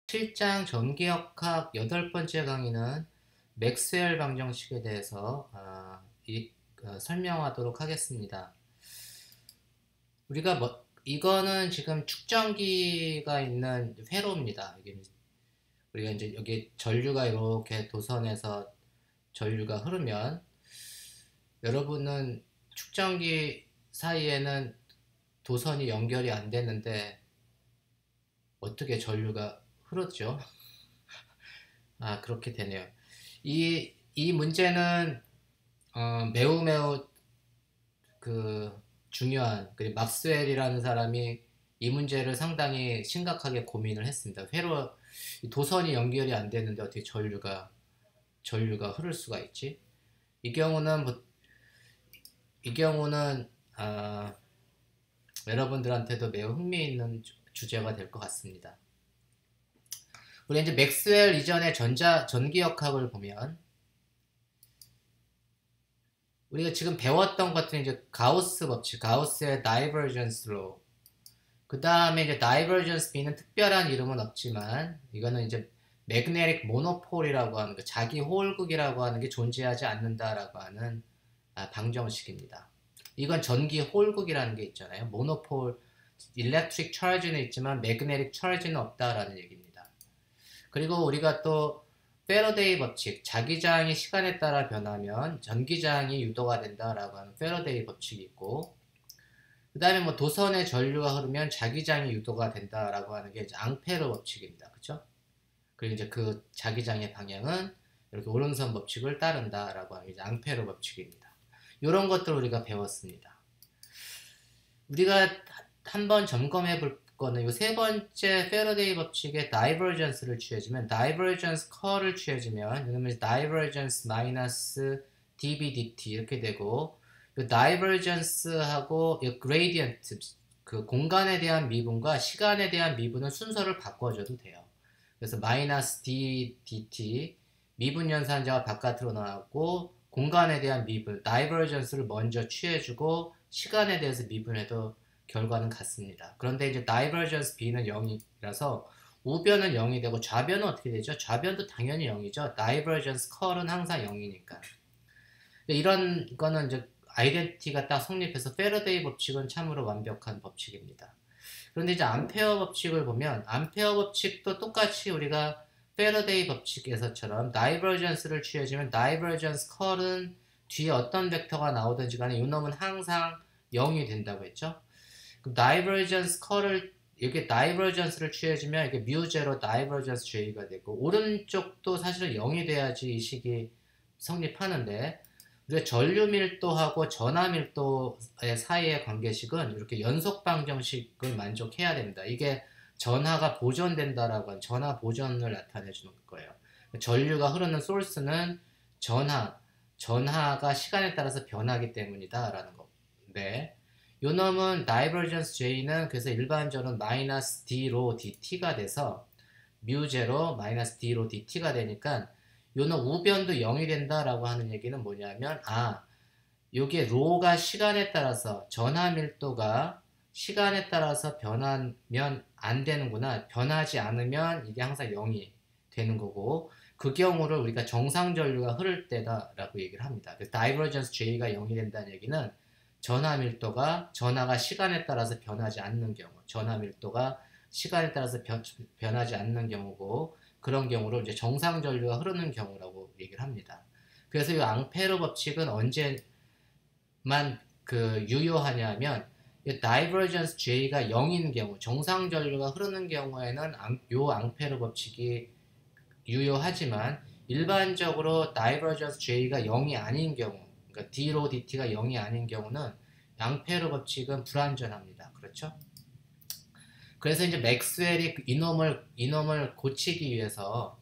7장 전기역학 8번째 강의는 맥스웰 방정식에 대해서 설명하도록 하겠습니다. 이거는 지금 축전기가 있는 회로입니다. 우리가 이제 여기 전류가 이렇게 도선에서 전류가 흐르면 여러분은 축전기 사이에는 도선이 연결이 안 되는데 어떻게 전류가 흐르죠? 그렇게 되네요. 이 문제는 매우 중요한, 그리고 막스웰이라는 사람이 이 문제를 상당히 심각하게 고민을 했습니다. 도선이 연결이 안 되는데 어떻게 전류가 흐를 수가 있지? 이 경우는 여러분들한테도 매우 흥미있는 주제가 될 것 같습니다. 우리 이제 맥스웰 이전의 전기역학을 보면 우리가 지금 배웠던 것들은 이제 가우스 법칙, 가우스의 다이버전스 로, 그 다음에 이제 다이버전스 B는 특별한 이름은 없지만 이거는 이제 매그네틱 모노폴이라고 하는 거, 자기 호울극이라고 하는 게 존재하지 않는다라고 하는 방정식입니다. 이건 전기 호울극이라는 게 있잖아요. 모노폴, 일렉트릭 차지는 있지만 매그네틱 차지는 없다라는 얘기입니다. 그리고 우리가 또 패러데이 법칙, 자기장이 시간에 따라 변하면 전기장이 유도가 된다라고 하는 패러데이 법칙이 있고, 그 다음에 뭐 도선의 전류가 흐르면 자기장이 유도가 된다라고 하는 게 이제 앙페르 법칙입니다. 그쵸? 그리고 이제 그 자기장의 방향은 이렇게 오른선 법칙을 따른다라고 하는 게 이제 앙페르 법칙입니다. 이런 것들을 우리가 배웠습니다. 우리가 한번 점검해 볼 거는 이 세 번째 패러데이 법칙의 다이버전스를 취해주면, 다이버전스 컬을 취해주면, 그러면 다이버전스 마이너스 dB dt 이렇게 되고, 이 다이버전스하고 이 그레이디언트, 그 공간에 대한 미분과 시간에 대한 미분은 순서를 바꿔줘도 돼요. 그래서 마이너스 d dt, 미분 연산자가 바깥으로 나왔고, 공간에 대한 미분, 다이버전스를 먼저 취해주고 시간에 대해서 미분해도 결과는 같습니다. 그런데 이제 다이버전스 B는 0이라서 우변은 0이 되고 좌변은 어떻게 되죠? 좌변도 당연히 0이죠. 다이버전스 컬은 항상 0이니까. 이런 거는 이제 아이덴티티가 딱 성립해서 패러데이 법칙은 참으로 완벽한 법칙입니다. 그런데 이제 암페어 법칙을 보면 암페어 법칙도 똑같이 우리가 패러데이 법칙에서처럼 다이버전스를 취해주면 다이버전스 컬은 뒤에 어떤 벡터가 나오든지 간에 이놈은 항상 0이 된다고 했죠. 그럼 다이버전스 컬을 이렇게 다이버전스를 취해주면 이게 뮤제로 다이버전스 J가 되고, 오른쪽도 사실은 0이 돼야지 이 식이 성립하는데, 우리가 전류 밀도하고 전하 밀도의 사이의 관계식은 이렇게 연속 방정식을 만족해야 됩니다. 이게 전하가 보존된다라고 하는 전하 보존을 나타내 주는 거예요. 전류가 흐르는 소스는 전하가 시간에 따라서 변하기 때문이다라는 건데, 요 놈은 다이버전스 J는 그래서 일반적으로 마이너스 D로 DT가 돼서 뮤제로 마이너스 D로 DT가 되니까 요놈 우변도 0이 된다라고 하는 얘기는 뭐냐면, 요게 로가 시간에 따라서 전하 밀도가 시간에 따라서 변하면 안 되는구나, 변하지 않으면 이게 항상 0이 되는 거고, 그 경우를 우리가 정상 전류가 흐를 때다라고 얘기를 합니다. 그래서 다이버전스 J가 0이 된다는 얘기는 전하가 시간에 따라서 변하지 않는 경우, 전하 밀도가 시간에 따라서 변하지 않는 경우고, 그런 경우를 이제 정상 전류가 흐르는 경우라고 얘기를 합니다. 그래서 이 앙페르 법칙은 언제만 유효하냐면, 다이버전스 J가 0인 경우, 정상 전류가 흐르는 경우에는 요 앙페르 법칙이 유효하지만, 일반적으로 다이버전스 J가 0이 아닌 경우, 그러니까 D로 DT가 0이 아닌 경우는 앙페르 법칙은 불완전합니다. 그렇죠? 그래서 이제 맥스웰이 이놈을 고치기 위해서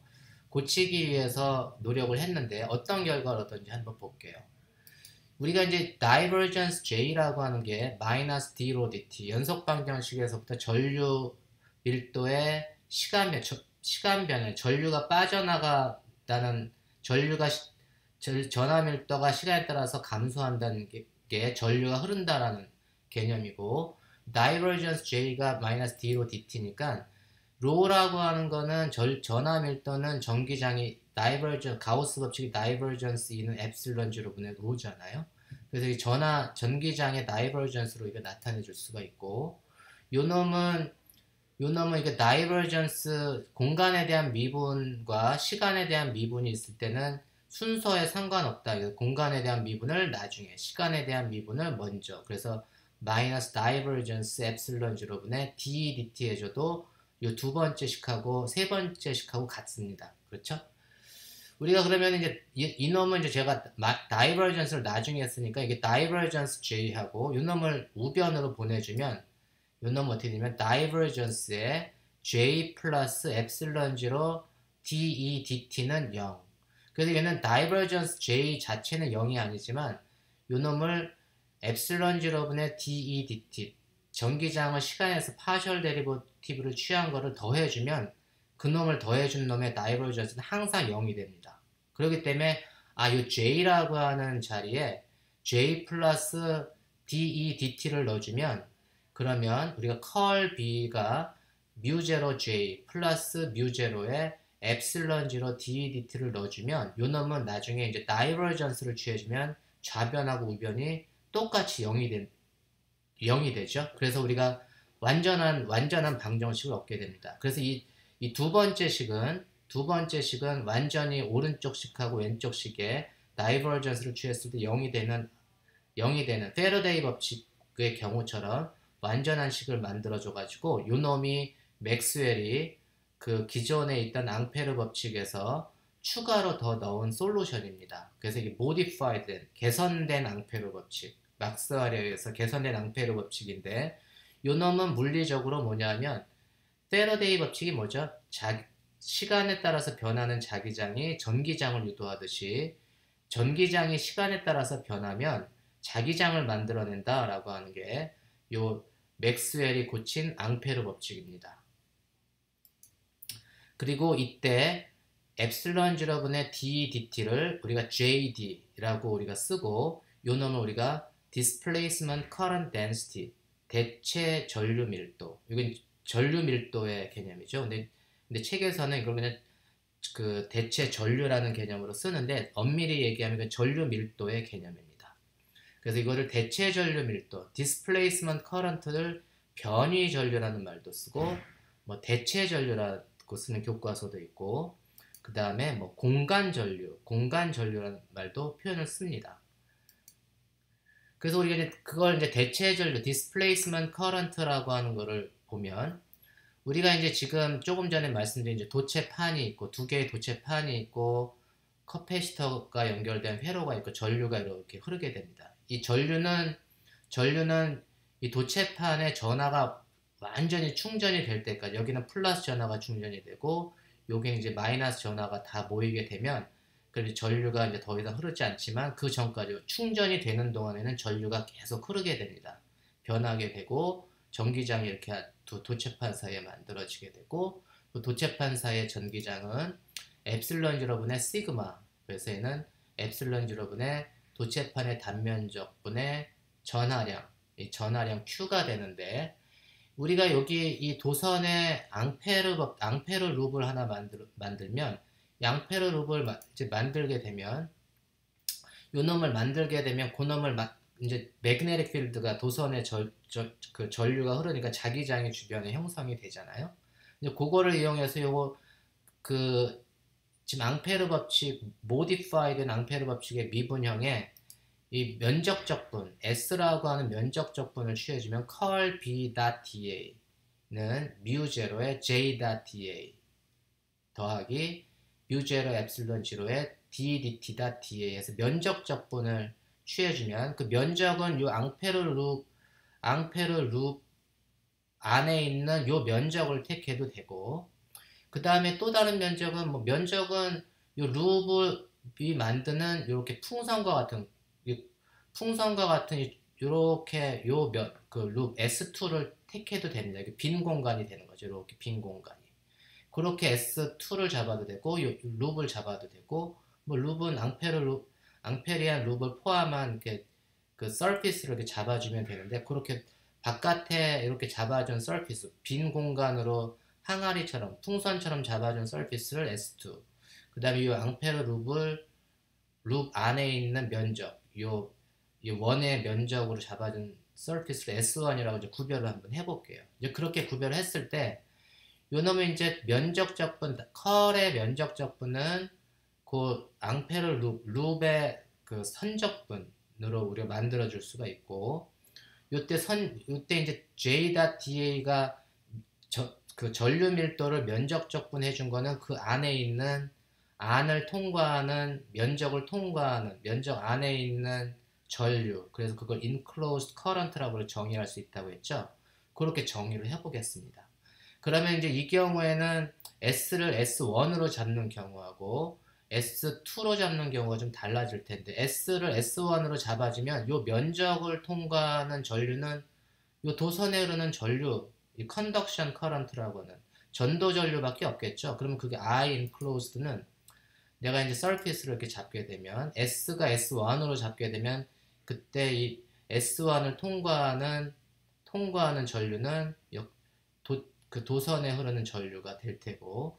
노력을 했는데 어떤 결과를 얻었는지 한번 볼게요. 우리가 이제 다이버전스 J라고 하는 게 마이너스 D로 DT, 연속 방정식에서부터 전류 밀도의 시간변에 전류가 빠져나가다는, 전하 밀도가 시간에 따라서 감소한다는 게 전류가 흐른다라는 개념이고, 다이버전스 J가 마이너스 D로 DT니까 로라고 하는 거는 전압 밀도는 전기장이 가우스 법칙이 다이버전스 E는 엡실론 G로분의 로잖아요. 그래서 이 전기장의 다이버전스로 이거 나타내 줄 수가 있고, 요 놈은 이게 다이버전스 공간에 대한 미분과 시간에 대한 미분이 있을 때는 순서에 상관없다. 공간에 대한 미분을 나중에, 시간에 대한 미분을 먼저. 그래서 마이너스 다이버전스 엡실론 G로분의 ddt 해줘도 이 두 번째 식하고 세 번째 식하고 같습니다. 그렇죠? 우리가 그러면 이제 이 놈은 이제 제가 다이버전스를 나중에 했으니까 이게 다이버전스 J하고 이 놈을 우변으로 보내주면 이 놈은 어떻게 되면 다이버전스에 J 플러스 엡실론 G로 dE dt는 0. 그래서 얘는 다이버전스 J 자체는 0이 아니지만 이 놈을 엡실론 G로분의 dE dt 전기장을 시간에서 파셜 데리버티브를 취한 거를 더해주면 그 놈을 더해준 놈의 다이버전스는 항상 0이 됩니다. 그렇기 때문에 이 J라고 하는 자리에 J 플러스 dE dt를 넣어주면 그러면 우리가 컬 B가 뮤제로 J 플러스 뮤제로에 엡실론 G로 dE dt를 넣어주면 요 놈은 나중에 이제 다이버전스를 취해주면 좌변하고 우변이 똑같이 0이 되죠. 그래서 우리가 완전한 방정식을 얻게 됩니다. 그래서 이 두 번째 식은 완전히 오른쪽 식하고 왼쪽 식에 다이버전스를 취했을 때 0이 되는 페러데이 법칙의 경우처럼 완전한 식을 만들어줘 가지고 요 놈이 맥스웰이 그 기존에 있던 앙페르 법칙에서 추가로 더 넣은 솔루션입니다. 그래서 이게 modified 개선된 앙페르 법칙, 막스웰에 의해서 개선된 앙페르 법칙인데 요 놈은 물리적으로 뭐냐면 페러데이 법칙이 뭐죠? 시간에 따라서 변하는 자기장이 전기장을 유도하듯이 전기장이 시간에 따라서 변하면 자기장을 만들어낸다 라고 하는 게 요 맥스웰이 고친 앙페르 법칙입니다. 그리고 이때 엡실론 G분의 dE dt를 우리가 JD라고 우리가 쓰고 요 놈을 우리가 Displacement Current Density 대체 전류 밀도, 이건 전류 밀도의 개념이죠. 근데 책에서는 이걸 그냥 그 대체 전류라는 개념으로 쓰는데 엄밀히 얘기하면 전류 밀도의 개념입니다. 그래서 이거를 대체 전류 밀도, Displacement Current를 변위 전류라는 말도 쓰고 뭐 대체 전류라고 쓰는 교과서도 있고 그 다음에 뭐 공간 전류라는 말도 표현을 씁니다. 그래서 우리가 이제 그걸 이제 대체 전류, Displacement Current라고 하는 거를 보면 우리가 이제 지금 조금 전에 말씀드린 이제 도체판이 있고 두 개의 도체판이 있고 커패시터가 연결된 회로가 있고 전류가 이렇게 흐르게 됩니다. 이 전류는 이 도체판의 전하가 완전히 충전이 될 때까지 여기는 플러스 전하가 충전이 되고 여기 이제 마이너스 전하가 다 모이게 되면 그래서 전류가 이제 더 이상 흐르지 않지만 그 전까지 충전이 되는 동안에는 전류가 계속 흐르게 됩니다. 변하게 되고 전기장이 이렇게 두 도체판 사이에 만들어지게 되고 그 도체판 사이의 전기장은 엡실론 G분의 시그마, 그래서 얘는 엡실론 G분의 도체판의 단면적분의 전하량, 이 전하량 Q가 되는데 우리가 여기 이 도선에 앙페르 룹을 하나 만들면 앙페르 룹을 이제 만들게 되면 요 놈을 만들게 되면 그 놈을 이제 매그네틱 필드가 도선에 그 전류가 흐르니까 자기장이 주변에 형성이 되잖아요. 이제 그거를 이용해서 요거 그 지금 앙페르 법칙, 모디파이된 앙페르 법칙의 미분형에 이 면적적분, S라고 하는 면적적분을 취해주면 컬 B.da는 뮤제로의 J.da 더하기 뮤제로 엡실론 G로의 ddt.da에서 면적적분을 취해주면 그 면적은 요 앙페르 룹 안에 있는 요 면적을 택해도 되고 그 다음에 또 다른 면적은 면적은 요 룹이 만드는 이렇게 풍선과 같은 이렇게 그 룹 S2를 택해도 됩니다. 빈 공간이 되는 거죠. 이렇게 빈 공간이. 그렇게 S2를 잡아도 되고 요 룹을 잡아도 되고 뭐 룹은 앙페리안 룹을 포함한 이렇게 그 서피스를 이렇게 잡아주면 되는데 그렇게 바깥에 이렇게 잡아준 서피스 빈 공간으로 항아리처럼 풍선처럼 잡아준 서피스를 S2. 그 다음에 이 앙페르 룹 안에 있는 면적, 이 원의 면적으로 잡아준 서피스를 S1이라고 이제 구별을 한번 해볼게요. 이제 그렇게 구별을 했을 때, 요 놈의 이제 면적적분, 컬의 면적적분은 그 앙페르 룹의 그 선적분으로 우리가 만들어줄 수가 있고, 요때 이제 J.DA가 그 전류 밀도를 면적적분 해준 거는 그 안에 있는 안을 통과하는 면적을 통과하는 면적 안에 있는 전류, 그래서 그걸 enclosed current라고 정의할 수 있다고 했죠. 그렇게 정의를 해보겠습니다. 그러면 이제 이 경우에는 S를 S1으로 잡는 경우하고 S2로 잡는 경우가 좀 달라질 텐데, S를 S1으로 잡아주면 요 면적을 통과하는 전류는 요 도선에 흐르는 전류, 이 컨덕션 커런트라고 하는 전도 전류밖에 없겠죠. 그러면 그게 I enclosed는 내가 이제 서피스를 이렇게 잡게 되면 S가 S1으로 잡게 되면 그때 이 S1을 통과하는 전류는 그 도선에 흐르는 전류가 될 테고,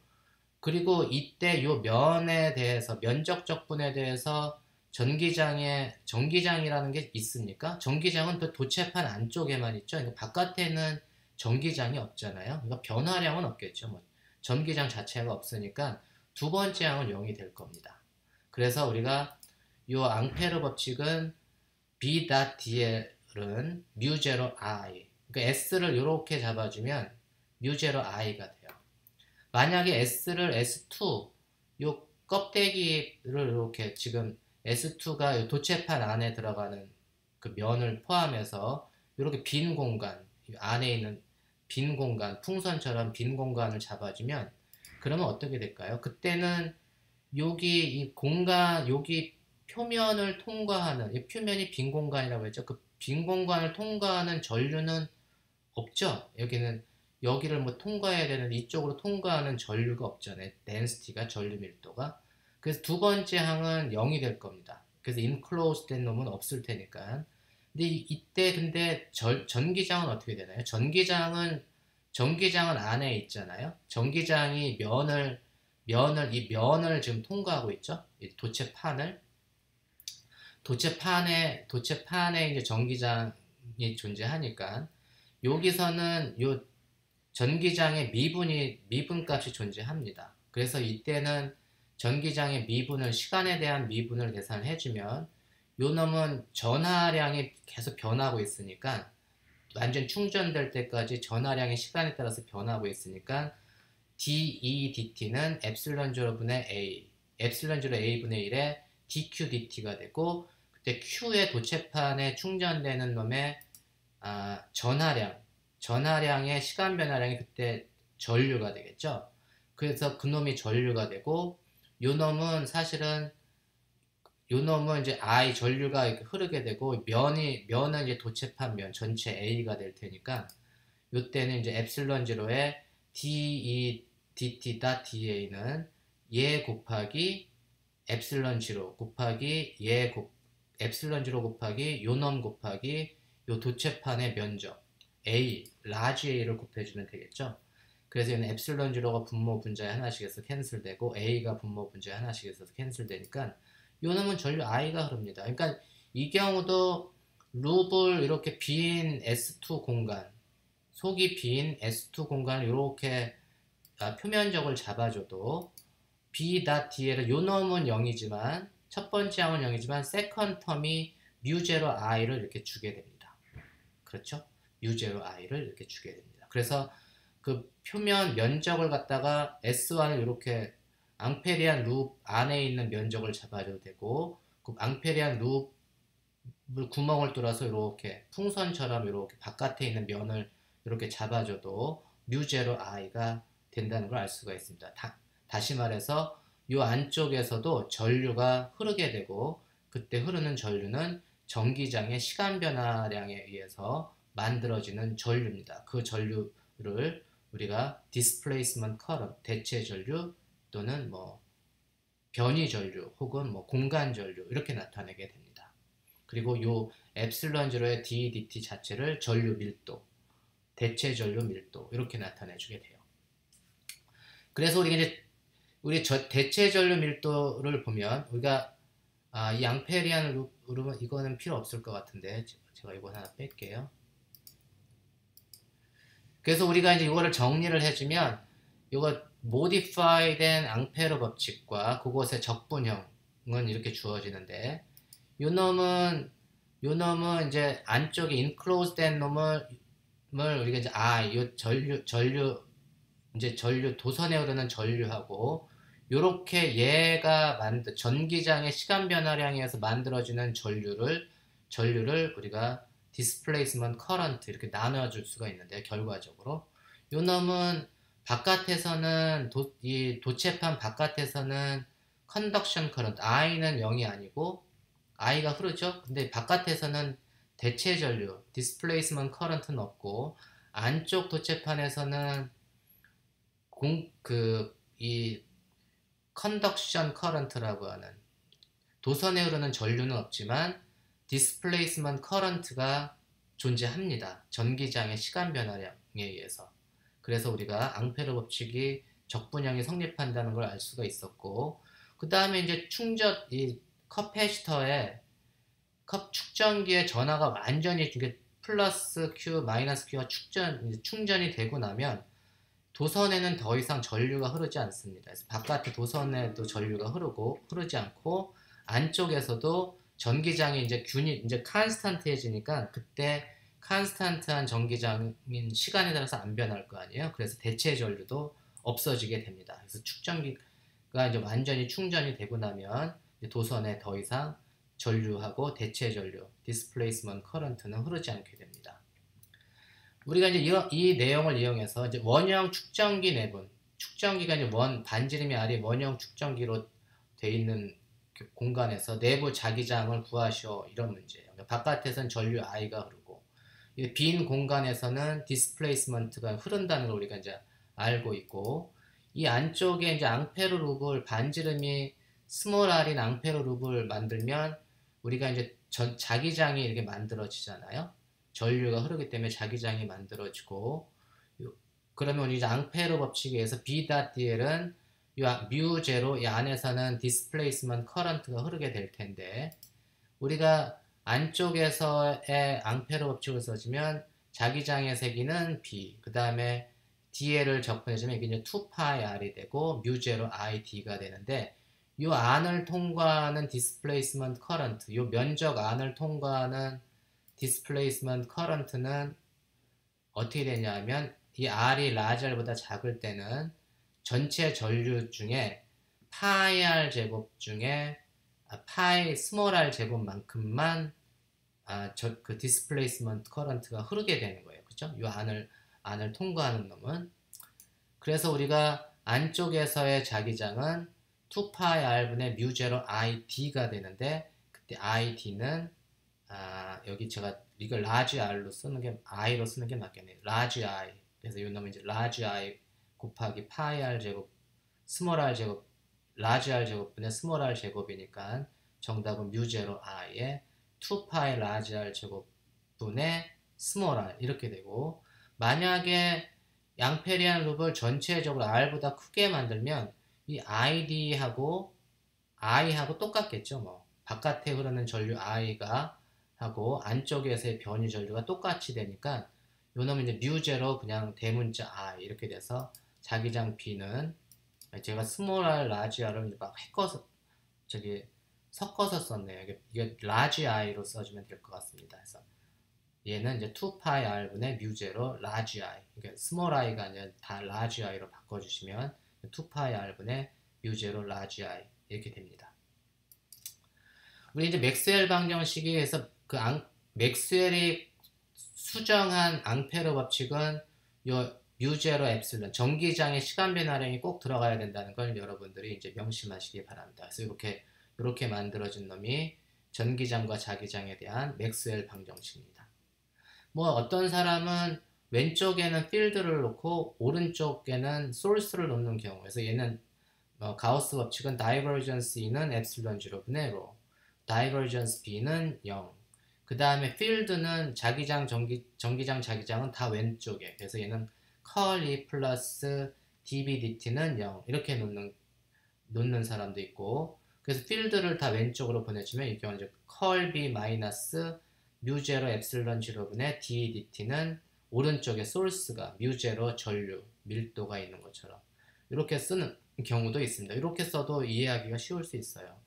그리고 이때 요 면에 대해서 면적적분에 대해서 전기장이라는 게 있습니까? 전기장은 그 도체판 안쪽에만 있죠. 그러니까 바깥에는 전기장이 없잖아요. 그러니까 변화량은 없겠죠. 뭐 전기장 자체가 없으니까 두 번째 항은 0이 될 겁니다. 그래서 우리가 요 앙페르 법칙은 B.DL은 μ0 I, 그러니까 S를 이렇게 잡아주면 μ0 I가 돼요. 만약에 S를 S2, 요 껍데기를 이렇게 지금 S2가 도체판 안에 들어가는 그 면을 포함해서 이렇게 빈 공간, 안에 있는 빈 공간, 풍선처럼 빈 공간을 잡아주면 그러면 어떻게 될까요? 그때는 여기 표면을 통과하는, 이 표면이 빈 공간이라고 했죠. 그 빈 공간을 통과하는 전류는 없죠. 여기를 뭐 통과해야 되는 이쪽으로 통과하는 전류가 없잖아요. 덴시티가 전류 밀도가. 그래서 두 번째 항은 0이 될 겁니다. 그래서 enclosed 된 놈은 없을 테니까. 근데 이때 근데 전기장은 어떻게 되나요? 전기장은 안에 있잖아요. 전기장이 이 면을 지금 통과하고 있죠. 이 도체판에 이제 전기장이 존재하니까 여기서는 요 전기장의 미분값이 존재합니다. 그래서 이때는 전기장의 시간에 대한 미분을 계산을 해주면 요 놈은 전하량이 계속 변하고 있으니까 완전 충전될 때까지 전하량이 시간에 따라서 변하고 있으니까 dEdt는 엡실론 제로분의 A, 엡실론 제로 A분의 1에 dQdt가 되고, 그때 Q의 도체판에 충전되는 놈의 전하량의 시간 변화량이 그때 전류가 되겠죠. 그래서 그 놈이 전류가 되고, 요 놈은 이제 전류가 이렇게 흐르게 되고, 면은 이제 도체판 면 전체 A가 될 테니까, 요때는 이제 엡실론 제로에 dEdt.da는 얘 곱하기 엡실론 제로 곱하기 엡실론 제로 곱하기 요놈 곱하기 요 도체판의 면적 A, 라지 A를 곱해주면 되겠죠. 그래서 얘는 엡실론 제로가 분모 분자에 하나씩에서 캔슬되고 A가 분모 분자에 하나씩에서 캔슬되니까 요 놈은 전류 I가 흐릅니다. 그러니까 이 경우도 룹을 이렇게 빈 S2 공간, 속이 빈 S2 공간을 이렇게 표면적을 잡아줘도 B.DL은 요 놈은 0이지만 첫 번째 항은 0이지만 세컨 텀이 μ0 I를 이렇게 주게 됩니다. 그렇죠? μ0 I를 이렇게 주게 됩니다. 그래서 그 표면 면적을 갖다가 S1을 이렇게 앙페리안 룹 안에 있는 면적을 잡아줘도 되고, 그 앙페리안 룹을 구멍을 뚫어서 이렇게 풍선처럼 이렇게 바깥에 있는 면을 이렇게 잡아줘도 μ0 I가 된다는 걸 알 수가 있습니다. 다시 말해서 이 안쪽에서도 전류가 흐르게 되고, 그때 흐르는 전류는 전기장의 시간 변화량에 의해서 만들어지는 전류입니다. 그 전류를 우리가 displacement current, 대체 전류 또는 뭐 변이 전류 혹은 뭐 공간 전류 이렇게 나타내게 됩니다. 그리고 요 엡실론 제로의 dEdt 자체를 전류 밀도, 대체 전류 밀도 이렇게 나타내 주게 돼요. 그래서 우리가 이제 우리 대체 전류 밀도를 보면 우리가 이 앙페리안 룰은 이거는 필요 없을 것 같은데 제가 이거 하나 뺄게요. 그래서 우리가 이제 이거를 정리를 해주면 이거 모디파이 된 앙페르 법칙과 그것의 적분형은 이렇게 주어지는데 요 놈은 이제 안쪽에 인클로즈 된 놈을 우리가 이제 이 전류 도선에 흐르는 전류하고 요렇게 얘가 전기장의 시간 변화량에 의해서 만들어지는 전류를 우리가 디스플레이스먼트 커런트 이렇게 나눠줄 수가 있는데 결과적으로 요 놈은 바깥에서는 이 도체판 바깥에서는 컨덕션 커런트 I는 0이 아니고 I가 흐르죠. 근데 바깥에서는 대체 전류 디스플레이스먼트 커런트는 없고 안쪽 도체판에서는 이 컨덕션 커런트라고 하는 도선에 흐르는 전류는 없지만 디스플레이스먼트 커런트가 존재합니다. 전기장의 시간 변화량에 의해서. 그래서 우리가 앙페르 법칙이 적분형이 성립한다는 걸 알 수가 있었고 그 다음에 이제 이 커패시터에 축전기의 전하가 완전히 플러스 Q, 마이너스 Q가 충전이 되고 나면 도선에는 더 이상 전류가 흐르지 않습니다. 그래서 바깥의 도선에도 전류가 흐르지 않고 안쪽에서도 전기장이 이제 칸스탄트해지니까 그때 칸스탄트한 전기장인 시간에 따라서 안 변할 거 아니에요. 그래서 대체 전류도 없어지게 됩니다. 그래서 축전기가 이제 완전히 충전이 되고 나면 도선에 더 이상 전류하고 대체 전류, 디스플레이스먼트 커런트는 흐르지 않게 됩니다. 우리가 이제 이 내용을 이용해서 이제 원형 축전기 내분, 축전기가 이제 반지름이 R이 원형 축전기로 돼 있는 공간에서 내부 자기장을 구하시오 이런 문제예요. 바깥에서는 전류 I가 흐르고 빈 공간에서는 디스플레이스먼트가 흐른다는 걸 우리가 이제 알고 있고 이 안쪽에 이제 앙페르 루블 반지름이 스몰 r인 앙페르 루블 만들면 우리가 이제 자기장이 이렇게 만들어지잖아요. 전류가 흐르기 때문에 자기장이 만들어지고 그러면 이제 앙페르 법칙에 의해서 B.dl은 뮤 제로 이 안에서는 디스플레이스먼트 커런트가 흐르게 될 텐데 우리가 안쪽에서의 앙페르 법칙을 써주면 자기장의 세기는 B 그 다음에 dl을 적분해주면 이게 이제 2파이 r이 되고 뮤 제로 I d가 되는데 이 안을 통과하는 디스플레이스먼트 커런트 이 면적 안을 통과하는 디스플레이스먼트 커런트는 어떻게 되냐면 이 R이 라지 R보다 작을 때는 전체 전류 중에 파이 R 제곱 중에 파이 스몰 R 제곱만큼만 그 디스플레이스먼트 커런트가 흐르게 되는 거예요. 그렇죠? 이 안을 통과하는 놈은 그래서 우리가 안쪽에서의 자기장은 2파이 R분의 뮤 제로 ID가 되는데 그때 ID는 여기 제가 이걸 라지 R로 쓰는 게 I로 쓰는 게 맞겠네요. 라지 I. 그래서 이 놈은 이제 라지 I 곱하기 파이 R 제곱 스몰 R 제곱 라지 R 제곱분의 스몰 R 제곱이니까 정답은 뮤 제로 I에 2파이 라지 R 제곱분의 스몰 R 이렇게 되고 만약에 양페리안 룹을 전체적으로 R보다 크게 만들면 이 ID하고 I하고 똑같겠죠. 뭐 바깥에 흐르는 전류 I가 하고 안쪽에서의 변이 전류가 똑같이 되니까 요 놈은 이제 뮤 제로 그냥 대문자 I 이렇게 돼서 자기장 B는 제가 스몰 R, 라지 R을 막 섞어서 썼네요. 이게 라지 I로 써주면 될 것 같습니다. 그래서 얘는 이제 2파이 R분의 뮤 제로 라지 I 그러니까 스몰 i가 아니라 다 라지 I로 바꿔주시면 2파이 R분의 뮤 제로 라지 I 이렇게 됩니다. 우리 이제 맥스웰 방정식에 의해서 맥스웰이 수정한 앙페르 법칙은 요 뮤 제로 엡실론 전기장의 시간 변화량이 꼭 들어가야 된다는 걸 여러분들이 이제 명심하시기 바랍니다. 그래서 이렇게 만들어진 놈이 전기장과 자기장에 대한 맥스웰 방정식입니다. 뭐 어떤 사람은 왼쪽에는 필드를 놓고 오른쪽에는 소스를 놓는 경우 그래서 얘는 가우스 법칙은 다이버전스 E는 엡실론 0분의 로 다이버전스 B는 0 그 다음에 필드는 전기장, 자기장은 다 왼쪽에 그래서 얘는 컬 E 플러스 dbdt는 0 이렇게 놓는 사람도 있고, 그래서 필드를 다 왼쪽으로 보내주면 이 경우는 이제 컬 b 마이너스 뮤제로 엡실론 0분의 dDt는 오른쪽에 소스가 뮤제로 전류 밀도가 있는 것처럼 이렇게 쓰는 경우도 있습니다. 이렇게 써도 이해하기가 쉬울 수 있어요.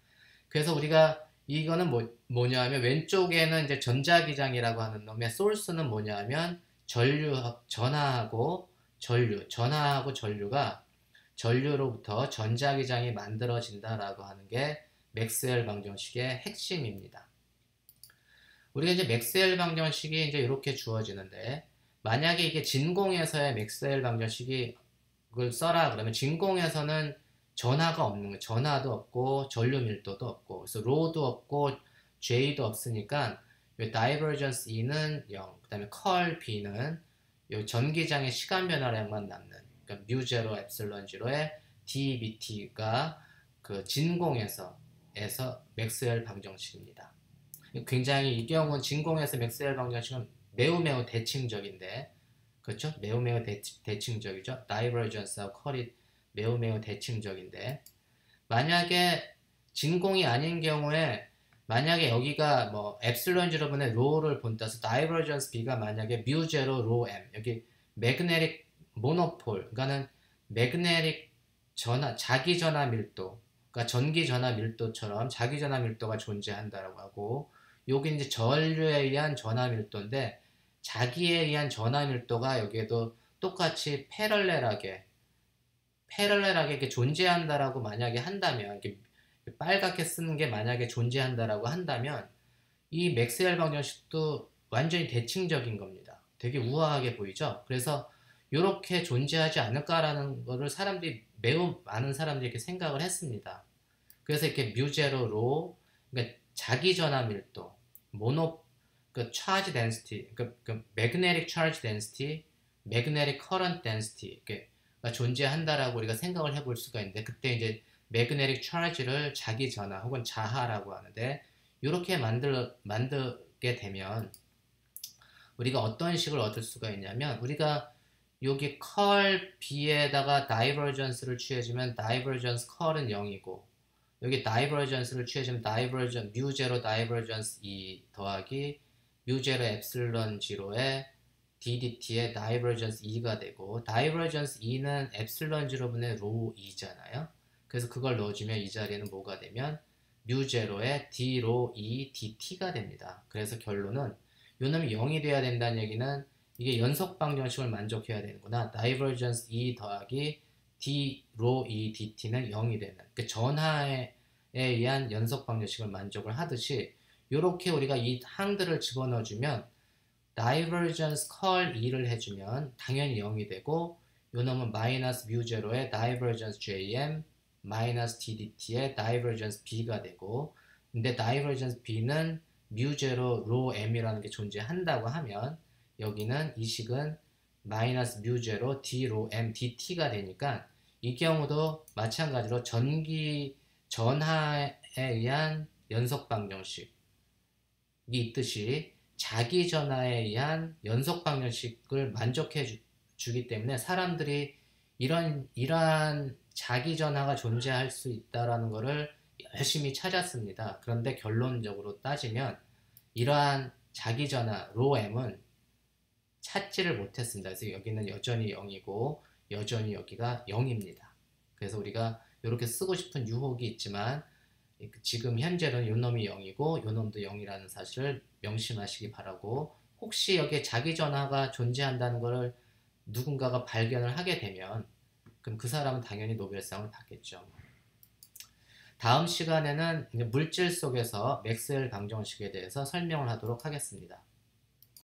그래서 우리가 이거는 뭐냐면 왼쪽에는 이제 전자기장이라고 하는 놈의 소스는 뭐냐면 전하하고 전류가 전류로부터 전자기장이 만들어진다라고 하는 게 맥스웰 방정식의 핵심입니다. 우리가 이제 맥스웰 방정식이 이제 이렇게 주어지는데, 만약에 이게 진공에서의 맥스웰 방정식이 그걸 써라 그러면 진공에서는 전하가 없는 거예요. 전하도 없고 전류 밀도도 없고, 그래서 로도 없고 J도 없으니까 이 다이버전스 E는 0, 그 다음에 컬 B는 이 전기장의 시간 변화량만 남는, 그러니까 뮤제로 엡실론 제로의 dBt가 그 진공에서 맥스웰 방정식입니다. 굉장히 이 경우는 진공에서 맥스웰 방정식은 매우 대칭적인데, 그렇죠? 매우 대칭적이죠. 다이버전스하고 컬이 매우 대칭적인데, 만약에 진공이 아닌 경우에 만약에 여기가 뭐 엡실론 제로분의 로를 본다서 다이버전스 B가 만약에 뮤 제로 로 M, 여기 매그네틱 모노폴, 그러니까는 매그네틱 전하, 자기 전하 밀도, 그러니까 전기 전하 밀도처럼 자기 전하 밀도가 존재한다라고 하고, 여기 이제 전류에 의한 전하 밀도인데 자기에 의한 전하 밀도가 여기에도 똑같이 패럴렐하게 이렇게 존재한다라고 만약에 한다면, 이렇게 빨갛게 쓰는 게 만약에 존재한다라고 한다면 이 맥스웰 방정식도 완전히 대칭적인 겁니다. 되게 우아하게 보이죠? 그래서 이렇게 존재하지 않을까라는 거를 매우 많은 사람들이 이렇게 생각을 했습니다. 그래서 이렇게 뮤제로 로, 그러니까 자기 전하 밀도, 그 charge density, 그 magnetic charge density, magnetic current density 이렇게가 존재한다라고 우리가 생각을 해볼 수가 있는데, 그때 이제 magnetic charge를 자기 전하 혹은 자하라고 하는데, 이렇게 만들게 되면 우리가 어떤 식을 얻을 수가 있냐면, 우리가 여기 컬 B에다가 다이버전스를 취해주면 다이버전스 컬은 0이고, 여기 다이버전스를 취해주면 뮤 제로 다이버전스 E 더하기 뮤 제로 엡실론 0의 dDt의 다이버전스 E가 되고, 다이버전스 E는 엡실론 0분의 로 E잖아요. 그래서 그걸 넣어주면 이 자리에는 뭐가 되면 뮤 제로의 d 로 E dt가 됩니다. 그래서 결론은 요놈이 0이 돼야 된다는 얘기는 이게 연속 방정식을 만족해야 되는구나. 다이버전스 E 더하기 d 로 E dt는 0이 되는, 그 전하에 의한 연속 방정식을 만족을 하듯이, 이렇게 우리가 이 항들을 집어넣어주면 다이버전스 컬 E를 해주면 당연히 0이 되고, 요놈은 마이너스 뮤 제로의 다이버전스 JM 마이너스 dDt의 다이버전스 B가 되고, 근데 다이버전스 B는 뮤 제로 로 M이라는 게 존재한다고 하면 여기는 이 식은 마이너스 뮤 제로 D 로 M dt가 되니까, 이 경우도 마찬가지로 전기 전하에 의한 연속 방정식이 있듯이 자기 전하에 의한 연속 방정식을 만족해 주기 때문에 사람들이 이러한 자기 전하가 존재할 수 있다라는 것을 열심히 찾았습니다. 그런데 결론적으로 따지면 이러한 자기 전하 로 M은 찾지를 못했습니다. 그래서 여기는 여전히 0이고 여전히 여기가 0입니다. 그래서 우리가 이렇게 쓰고 싶은 유혹이 있지만 지금 현재는 요 놈이 0이고 요 놈도 0이라는 사실을 명심하시기 바라고, 혹시 여기에 자기 전하가 존재한다는 것을 누군가가 발견을 하게 되면 그럼 그 사람은 당연히 노벨상을 받겠죠. 다음 시간에는 물질 속에서 맥스웰 방정식에 대해서 설명을 하도록 하겠습니다.